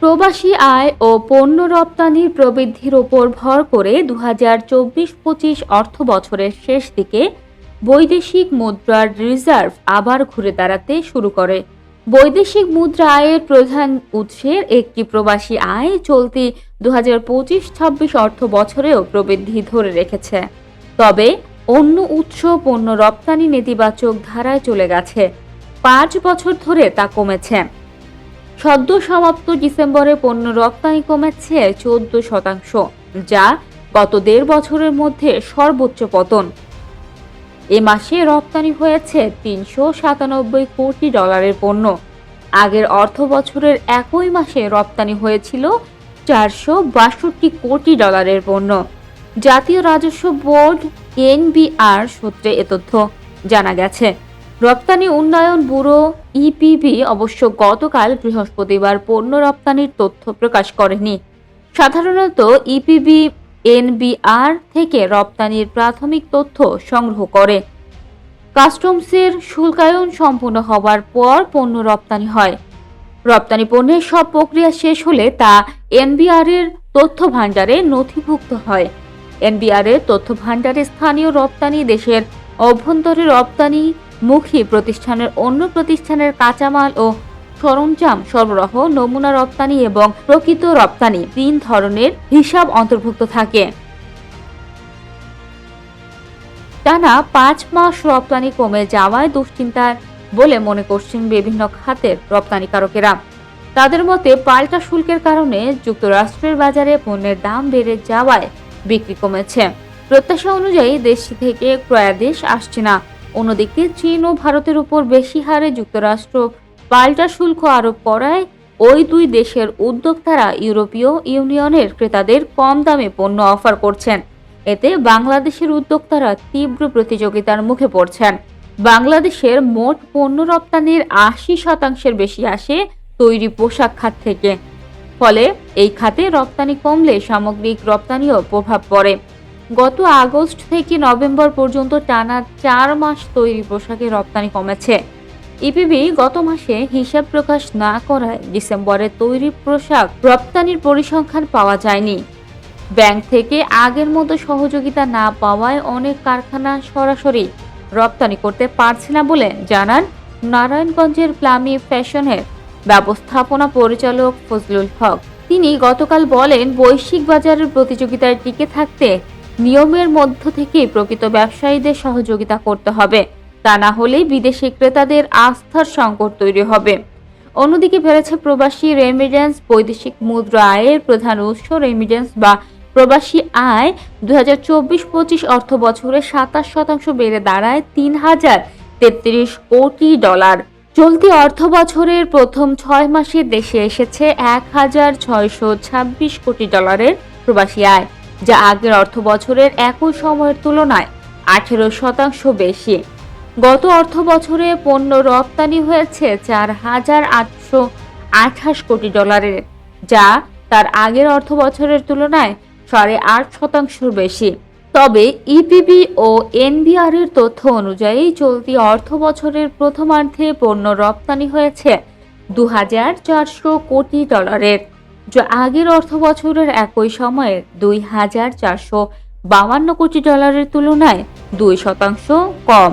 প্রবাসী আয় ও পণ্য রপ্তানির প্রবৃদ্ধির উপর ভর করে 2024-25 অর্থ বছরের শেষ দিকে বৈদেশিক মুদ্রার রিজার্ভ আবার ঘুরে দাঁড়াতে শুরু করে। বৈদেশিক মুদ্রা আয়ের প্রধান উৎসের একটি প্রবাসী আয় চলতি 2025-26 অর্থ বছরেও প্রবৃদ্ধি ধরে রেখেছে। তবে অন্য উৎস পণ্য রপ্তানি নেতিবাচক ধারায় চলে গেছে। 5 বছর ধরে তা কমেছে। সদ্য সমাপ্ত ডিসেম্বরে পণ্য রপ্তানি কমেছে 14%, যা গত 1.5 বছরের মধ্যে সর্বোচ্চ পতন। এ মাসে রপ্তানি হয়েছে $397 কোটি পণ্য। আগের অর্থ বছরের একই মাসে রপ্তানি হয়েছিল $462 কোটি পণ্য। জাতীয় রাজস্ব বোর্ড এনবিআর সূত্রে এ তথ্য জানা গেছে। রপ্তানি উন্নয়ন ব্যুরো ইপিবি অবশ্য গতকাল বৃহস্পতিবার পণ্য রপ্তানির তথ্য প্রকাশ করেনি। সাধারণত ইপিবি এনবিআর থেকে রপ্তানির প্রাথমিক তথ্য সংগ্রহ করে। কাস্টমসের শুল্কায়ন সম্পূর্ণ হওয়ার পর পণ্য রপ্তানি হয়। রপ্তানি পণ্যের সব প্রক্রিয়া শেষ হলে তা এনবিআর এর তথ্য ভাণ্ডারে নথিভুক্ত হয়। এনবিআর এর তথ্য ভাণ্ডারে স্থানীয় রপ্তানি, দেশের অভ্যন্তরে রপ্তানি মুখী প্রতিষ্ঠানের অন্য প্রতিষ্ঠানের কাঁচামাল ও সরঞ্জাম সরবরাহ, নমুনা রপ্তানি এবং প্রকৃত রপ্তানি 3 ধরনের হিসাব অন্তর্ভুক্ত থাকে। টানা 5 মাস রপ্তানি কমে যাওয়ায় দুশ্চিন্তার বলে মনে করছেন বিভিন্ন খাতের রপ্তানিকারকেরা। তাদের মতে পাল্টা শুল্কের কারণে যুক্তরাষ্ট্রের বাজারে পণ্যের দাম বেড়ে যাওয়ায় বিক্রি কমেছে। প্রত্যাশা অনুযায়ী দেশটি থেকে ক্রয়াদেশ আসছে না। অন্যদিকে চীন ও ভারতের উপর বেশি হারে যুক্তরাষ্ট্র পাল্টা শুল্ক আরোপ করায় ওই দুই দেশের উদ্যোক্তারা ইউরোপীয় ইউনিয়নের ক্রেতাদের কম দামে পণ্য অফার করছেন। এতে বাংলাদেশের উদ্যোক্তারা তীব্র প্রতিযোগিতার মুখে পড়ছেন। বাংলাদেশের মোট পণ্য রপ্তানির 80% বেশি আসে তৈরি পোশাক খাত থেকে। ফলে এই খাতে রপ্তানি কমলে সামগ্রিক রপ্তানিও প্রভাব পড়ে। গত আগস্ট থেকে নভেম্বর পর্যন্ত টানা 4 মাস তৈরি পোশাকের রপ্তানি কমেছে। ইপিবি গত মাসে হিসাব প্রকাশ না করায় ডিসেম্বরে তৈরি পোশাক রপ্তানির পরিসংখ্যান পাওয়া যায়নি। ব্যাংক থেকে আগের মতো সহযোগিতা না পাওয়ায় অনেক কারখানা সরাসরি রপ্তানি করতে পারছে না বলে জানান নারায়ণগঞ্জের প্লামি ফ্যাশনের ব্যবস্থাপনা পরিচালক ফজলুল হক। তিনি গতকাল বলেন, বৈশ্বিক বাজারের প্রতিযোগিতায় টিকে থাকতে নিয়মের মধ্য থেকে প্রকৃত ব্যবসায়ীদের সহযোগিতা করতে হবে। তা না হলে বিদেশি ক্রেতাদের আস্থার সংকট তৈরি হবে। অন্যদিকে বেড়েছে প্রবাসী রেমিটেন্স। বৈদেশিক মুদ্রা আয়ের প্রধান উৎস রেমিটেন্স বা প্রবাসী আয় 2024-25 অর্থ বছরে 27% বেড়ে দাঁড়ায় $3033 কোটি। চলতি অর্থ বছরের প্রথম 6 মাসে দেশে এসেছে $1626 কোটি প্রবাসী আয়, যা আগের অর্থ বছরের একই সময়ের তুলনায় 18% বেশি। গত অর্থ বছরে পণ্য রপ্তানি হয়েছে $4828 কোটি, যা তার আগের অর্থ বছরের তুলনায় 8.5% বেশি। তবে ইপিবি ও এনবিআর এর তথ্য অনুযায়ী চলতি অর্থ বছরের প্রথমার্ধে পণ্য রপ্তানি হয়েছে $2400 কোটি, যা আগের অর্থ বছরের একই সময়ে $2452 কোটি তুলনায় 2% কম।